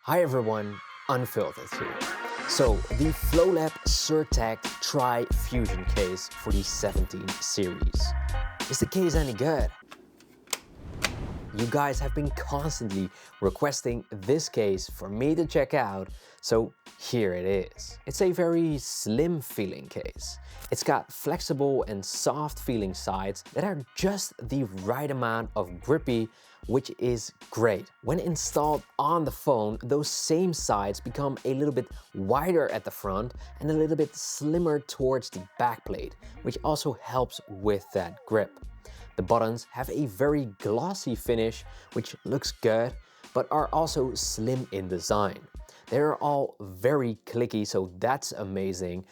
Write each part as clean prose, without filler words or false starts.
Hi everyone, Unfiltered here. So, the FLOLAB Surtect Tri-Fusion case for the 17 series. Is the case any good? You guys have been constantly requesting this case for me to check out, so here it is. It's a very slim feeling case. It's got flexible and soft feeling sides that are just the right amount of grippy, which is great. When installed on the phone, those same sides become a little bit wider at the front and a little bit slimmer towards the backplate, which also helps with that grip. The buttons have a very glossy finish, which looks good, but are also slim in design. They're all very clicky, so that's amazing.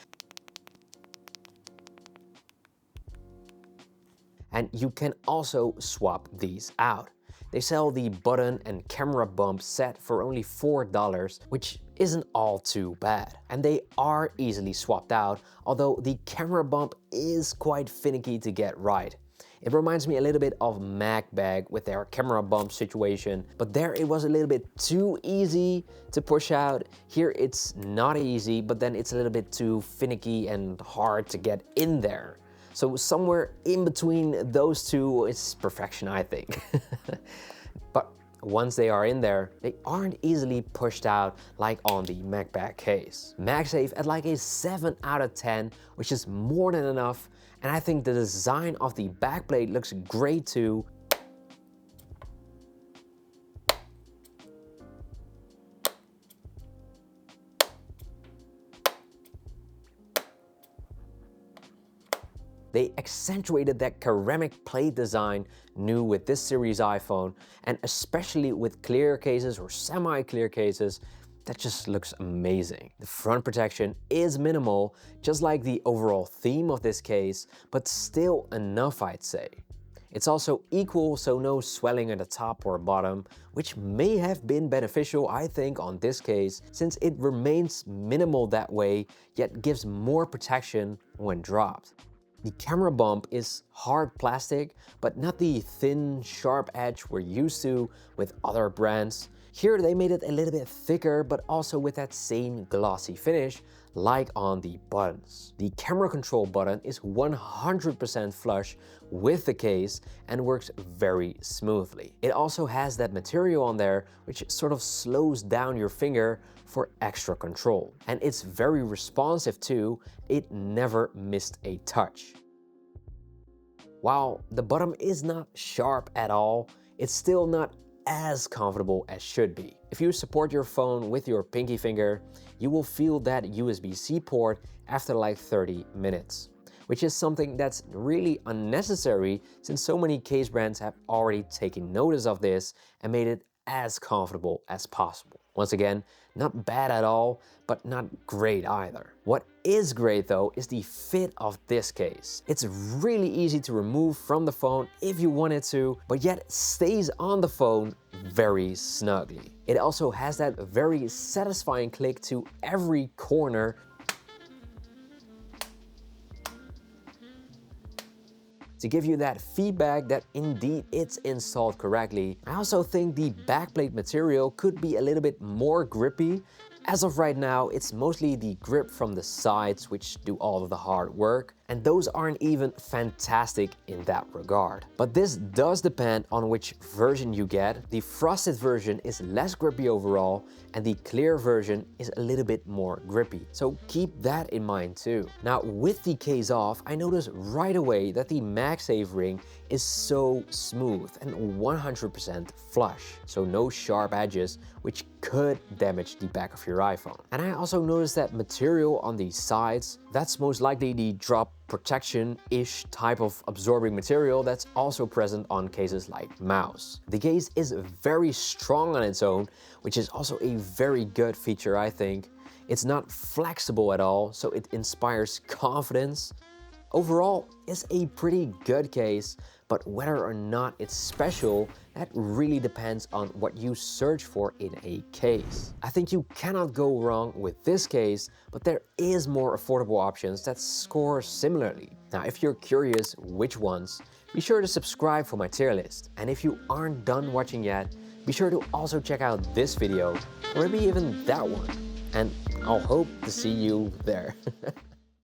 And you can also swap these out. They sell the button and camera bump set for only $4, which isn't all too bad. And they are easily swapped out, although the camera bump is quite finicky to get right. It reminds me a little bit of MacBag with their camera bump situation, but there it was a little bit too easy to push out. Here it's not easy, but then it's a little bit too finicky and hard to get in there. So somewhere in between those two is perfection, I think. But once they are in there, they aren't easily pushed out like on the MacBag case. MagSafe at like a 7 out of 10, which is more than enough. And I think the design of the backplate looks great too. They accentuated that ceramic plate design new with this series iPhone, and especially with clear cases or semi-clear cases, that just looks amazing. The front protection is minimal, just like the overall theme of this case, but still enough, I'd say. It's also equal, so no swelling at the top or bottom, which may have been beneficial, I think, on this case, since it remains minimal that way, yet gives more protection when dropped. The camera bump is hard plastic, but not the thin, sharp edge we're used to with other brands. Here they made it a little bit thicker, but also with that same glossy finish like on the buttons. The camera control button is 100% flush with the case and works very smoothly. It also has that material on there which sort of slows down your finger for extra control. And it's very responsive too, it never missed a touch. While the bottom is not sharp at all, it's still not as comfortable as should be. If you support your phone with your pinky finger, you will feel that USB-C port after like 30 minutes, which is something that's really unnecessary since so many case brands have already taken notice of this and made it as comfortable as possible. Once again, not bad at all, but not great either. What is great though is the fit of this case. It's really easy to remove from the phone if you wanted to, but yet it stays on the phone very snugly. It also has that very satisfying click to every corner to give you that feedback that indeed it's installed correctly. I also think the backplate material could be a little bit more grippy. As of right now, it's mostly the grip from the sides which do all of the hard work, and those aren't even fantastic in that regard. But this does depend on which version you get. The frosted version is less grippy overall, and the clear version is a little bit more grippy. So keep that in mind too. Now with the case off, I noticed right away that the MagSafe ring is so smooth and 100% flush, so no sharp edges, which could damage the back of your iPhone. And I also noticed that material on the sides, that's most likely the drop protection-ish type of absorbing material that's also present on cases like mouse. The case is very strong on its own, which is also a very good feature, I think. It's not flexible at all, so it inspires confidence. Overall, it's a pretty good case, but whether or not it's special, that really depends on what you search for in a case. I think you cannot go wrong with this case, but there is more affordable options that score similarly. Now, if you're curious which ones, be sure to subscribe for my tier list. And if you aren't done watching yet, be sure to also check out this video, or maybe even that one. And I'll hope to see you there.